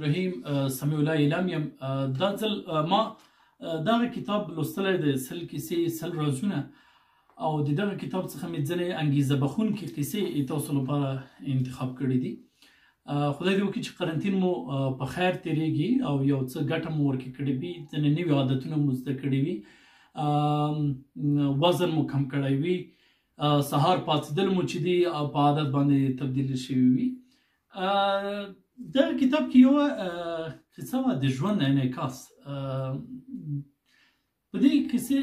رحیم سمیع الله اعلام یم دا ځل ما دغه کتاب لوستلی دی سل کیسې سل رازونه او د دغه کتاب څخه مې ځینې انګیزه بخونکې کیسې تاسو لپاره انتخاب کړي دي. خدای دې وکړي چې قرنطین مو په خیر تېرېږي او یو څه ګټه مو ورکې کړې وي، ځینې نوي عادتونه مو زده کړي وي، وزن مو کم کړی وي، سهار پاڅېدل مو چې دي په عادت باندې تبدیل شوي وي. دغه کتاب کې یوه کیسه وه د ژوند انعکاس. په دې کیسې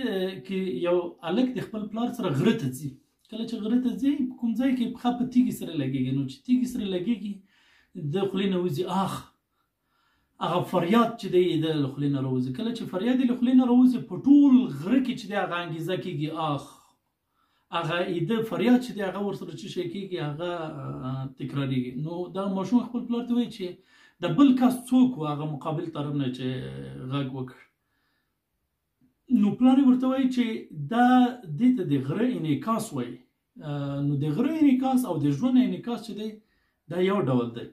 کې یو هلک د خپل پلار سره غره ته ځي. کله چې غره ته ځي په کوم ځای کې پښه په تیږې سره لګېږي، نو چې تیږې سره لګېږي د خولې نه وځي اخ، هغه فریاد چې دی د له خولې نه راوځي. کله چې فریاد یې له خولې نه راوځي په ټول غره کې چې دی هغه انګیزه کېږي اخ، هغه د فریاد چې دی هغه ورسره څه شی کېږي هغه تکرارېږي. نو دا ماشوم خپل پلار ته وایي چې د بل کس څوک و هغه مقابل طرف نه چې غږ وکړ. نو پلار یې ورته وایي چې دا دې ته د غره انعکاس وایي. نو د غره انعکاس او د ژوند انعکاس چې دی دا یو ډول دی.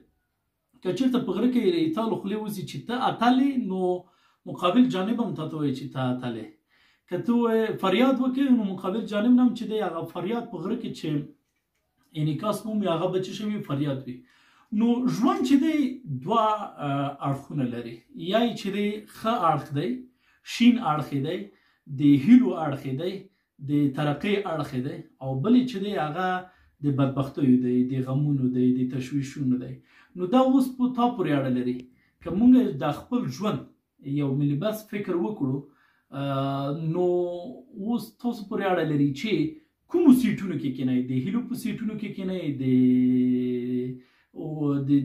که چېرته په غره کې تا له خولې وځي چې ته اتلې، نو مقابل جانب هم تا ته وایي چې ته اتلې. که ته فریاد وکړې نو مقابل جانب نه هم چې دی هغه فریاد په غره کې چې انعکاس مومي هغه به څه شوي فریاد وي. نو ژوند چې دی دوه اړخونه لري، یا یې چې دی ښه اړخ دی، شین اړخ دی، د هیلو اړخ دی، د ترقۍ اړخ دی، او بل چې دی هغه د بدبختیو دی، د غمونو دی، د تشویشونو دی. نو دا اوس په تا پورې اړه لري. که موږ د خپل ژوند یو ملي بس فکر وکړو، نو اوس تاسو پورې اړه لري چې کومو سیټونو کې کینئ، د هیلو په سیټونو کې کینئ،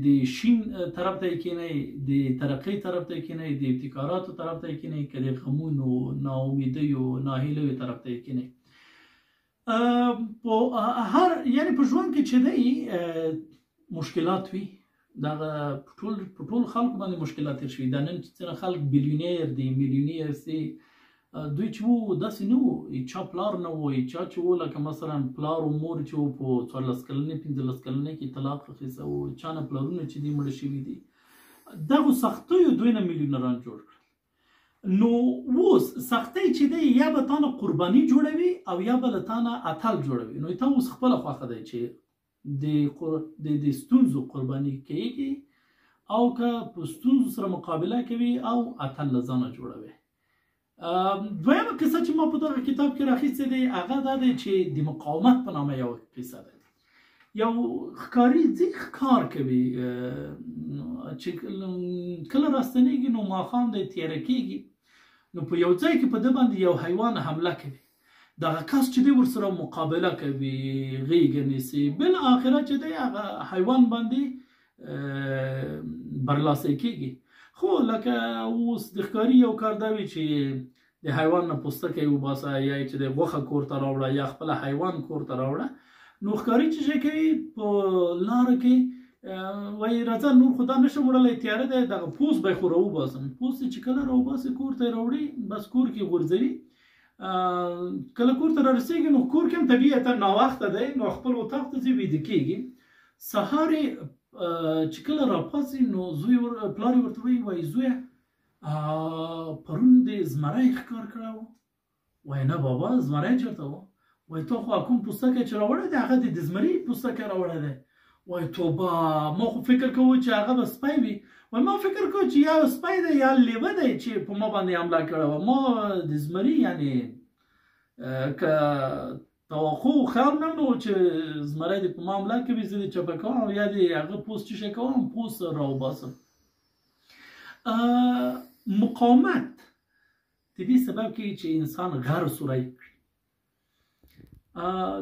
د شین طرف ته کینئ، د ترقۍ طرف ته کینئ، د ابتکاراتو طرف ته کینئ، که د غمونو، ناامیدیو، ناهیلیو طرف ته کینئ. یعنې په ژوند کې چې دی مشکلات وي، دغه په ټول خلکو باندې مشکلات تېر شوي. دا نن چې څنګه خلک بیلیونیر دي، میلیونیر دي، دوی چې وو داسې نه وو، چا پلار نه وو، چا چې وو لکه مثلا پلار و مور چې وو په 14 کلنۍ 15 کلنۍ کې طلاق اخیسته وو، چا نه پلارونه چې دي مړه شوي دي. دغو سختیو دوی نه میلیونران جوړ کړل. نو اوس سختۍ چې دی یا به تا نه قرباني جوړوي او یا به له تا نه اتل جوړوي. نو تا اوس خپله خوښه دی چې د ستونزو قرباني کېږي او که په ستونزو سره مقابله کوي او اتل له ځانه جوړوي. دویمه کیسه چې ما په دغه کتاب کې راخیستې دی هغه دا دی چې د مقاومت په نامه یو کیسه ده. یو ښکاري ځي ښکار کوي، چې کله راستنېږي نو ماښام دی تیاره کېږي، نو په یو ځای کې په ده باندې یو حیوان حمله کوي. دغه کس چې دی ورسره مقابله کوي، غېږه نیسي، بالاخره چې دی هغه حیوان باندې برلاسی کېږي. خو لکه اوس د ښکاري یو کار دا وي چې د حیوان نه پوستکی وباسه، یا چې د غوښه کور ته راوړه، یا خپله حیوان کور ته راوړه. نو ښکاري چې شی کوي په لاره کې وایي راځه نور خو دا نشم وړلی، تیاره دی، دغه پوست به یې خو راوباسم. پوست یې چې کله راوباسي کور ته یې راوړي، بس کور کې غورځوي. کله کور ته رارسېږي نو کور کې هم طبیعتا ناوخته دی، نو خپل اتاق ته ځي، ویده کېږي. سهار چې کله راپاڅي نو پلار یې ورته وایي زویه پرون دې زمری ښکار کړی و؟ وایي نه بابا، زمری چېرته و؟ وایي تا خو کوم پوستکی چې راوړی دی هغه دې د زمري پوستکی راوړی دی. وایي توبه، ما خو فکر کوو چې هغه به سپی وي. وایي ما فکر کوو چې یا سپی دی یا لیوه دی چې په ما باندې حمله کړې وه. ما د زمري یعنې که توقع خیال نه نو چې زمری دې په ما حمله کوي، زه دې چپه کوم او یا دې هغه پوست چې شی کوم پوست راوباسم. مقاومت د دې سبب کوي چې انسان غر سوری کړي.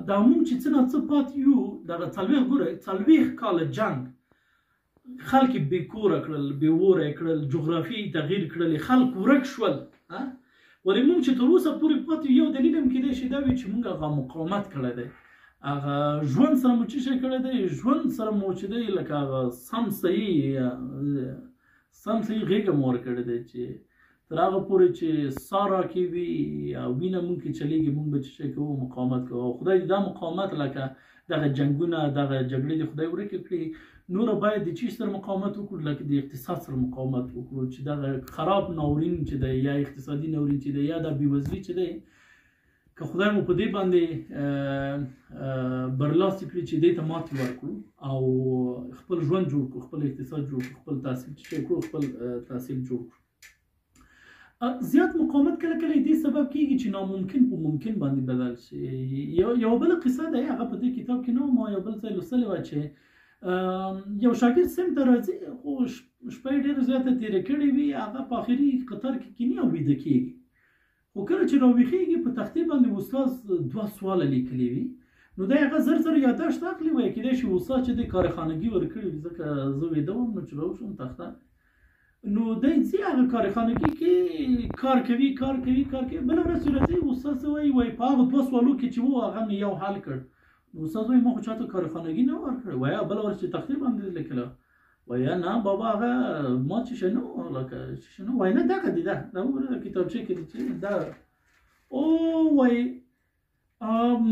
دا موږ چې څه نه څه پاتې یو، دغه 40 کاله جنګ خلک یې بې کوره کړل، بې وره یې کړل، جغرافیې تغییر کړلې، خلک ورک شول. ولې موږ چې تر اوسه پورې پاتې یو دلیل هم کېدای شي دا وي چې موږ هغه مقاومت کړی دی، هغه ژوند سره مو څه شی کړی دی، ژوند سره مو چې دی لکه هغه سم صحیح غېږه مو ورکړی دی چې تر هغه پورې چې ساه راکوي او وینه موږ کې چلیږي موږ به څه شی کوو، مقاومت کوو. او خدای دې دا مقاومت لکه دغه جنگونه دغه جګړې د خدای ورکې کړي نور باید د چی سره مقاومت وکړو لکه د اقتصاد سره مقاومت وکړو چې دغه خراب ناورین چې دی یا اقتصادي ناورین چې دی یا د بېوزلي چې دی که خدای مو په دې باندې برلاسي کړي چې دې ته ماتې ورکړو او خپل ژوند جوړ کړو خپل اقتصاد جوړ کړو خپل تحصیل چې کړو خپل تحصیل جوړ کړو زیات مقاومت کله کله دې سبب کېږي چې ناممکن په ممکن باندې بدل شي یو بله قصه ده هغه په دې کتاب کې نه ما یو بل ځای لوستلې وه چې یو شاګرد صنف ته راځي خو شپه یې ډېره زیاته تېره کړې وي هغه په آخري قطار کې کیني او ویده کېږي خو کله چې راویښېږي په تختې باندې استاد 2 سواله لیکلي وي نو دی هغه زر زر یاداشت اخلي وایي کېدای شي استاد چې دی کارخانګي ورکړي وي ځکه زه ویده وم نو چې راوشم تخته نو دی ځي هغه کارخانګي کې کار کوي بله ورځ چې راځي استاد څه وایي په هغه 2 سوالو کې چې و هغه مې یو حل کړ نو استاد وایي ما خو چاته کارخانګي نه ورکړې وایي بله ورځ چې تختې باندې لیکله وایي نه بابا هغه ما چې شنو لکه شنو وایي نه دغه دی دا وګوره کتابچې کې دی چې دا او وایي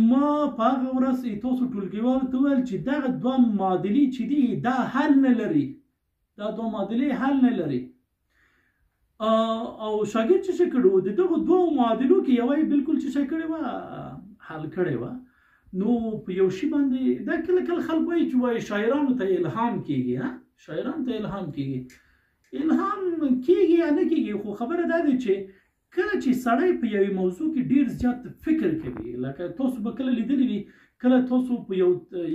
ما په هغه ورځ تاسو ټولګیوالو ته وویل چې دغه 2 معادلې چې دي دا حل نه لري دا 2 معادلې حل نه لري او شاګرد چې څه کړو د دغو 2 معادلو کې یوه یې بلکل چې څه کړې وه حل کړې وه نو په یو شي باندې دا کله کله خلک وایي چې وایي شاعرانو ته الهام کېږي شاعرانو ته الهام کېږي یا نه کېږي خو خبره دا ده چې کله چې سړی په یوې موضوع کې ډېر زیات فکر کوي لکه تاسو به کله لیدلی وي کله تاسو په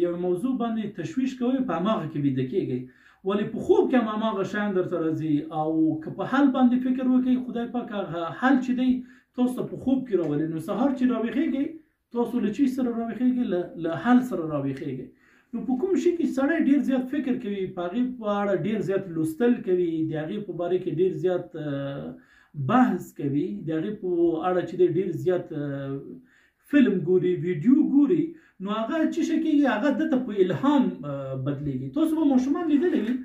یو موضوع باندې تشویش کوئ په هماغه کې ویده کېږئ ولې په خوب کې هم هماغه شیان درته راځي او که په حل باندې فکر وکړئ خدای پاک هغه حل چې دی تاسو ته په خوب کې راولي نو سهار چې راویښېږئ تاسو له چی سره راویښېږئ له حل سره راویښېږئ نو په کوم شي کې سړی ډېر زیات فکر کوي په هغې په اړه ډېر زیات لوستل کوي د هغې په باره کې ډېر زیات بحث کوي د هغې په اړه چې دی ډېر زیات فلم ګوري ویډیو ګوري نو هغه چې څه کېږي هغه دته په الهام بدلېږي تاسو به ماشومان لیدلی وي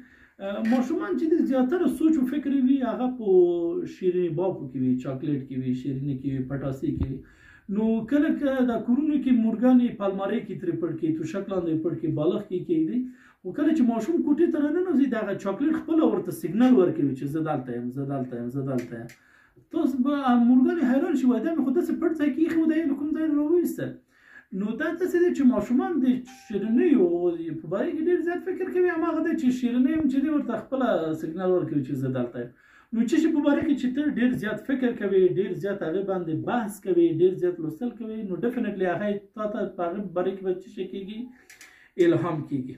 ماشومان چې د زیاتره سوچ و فکر وي هغه په شیریني باغو کې وي چاکلیټ کې وي شیریني کې وي پټاسې کې وي نو کله د کورونو کې مورګانې په المارۍ کې ترې پټ کړي توشک لاندې پټ کړي بالښت کې کېږدي خو کله چې ماشوم کوټې ته راننوځي د هغه چاکلیټ خپله ورته سیګنل ورکوي چې زه دلته یم تاسو به مورګانې حیران شي وایي دا مې خو داسې پټ ځای کې ایښي و دا یې له کوم ځای راوویسته نو دا داسې دی چې ماشومان د شیرینیو په باره کې ډېر زیات فکر کوي هماغه دی چې شیرینۍ هم چې دی ورته خپله سیګنل ورکوي چې زه دلته یم نو چې په باره کې چې ته ډېر زیات فکر کوي ډېر زیات هغې باندې بحث کوي ډېر زیات لوستل کوي نو ډیفینټلی هغه تا ته په هغې باره کې به څه شی کېږي الهام کېږي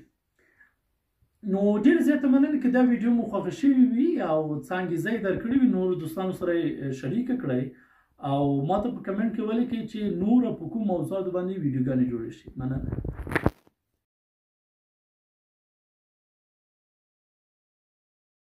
نو ډېر زیاته مننه که دا ویډیو مو خوښه شوې وي او څه انګېزه یې درکړې وي نورو دوستانو سره یې شریکه کړئ او ما ته په کمنټ کې ولیکئ چې نوره په کوم موضوعاتو باندې ویډیوګانې جوړې شي مننه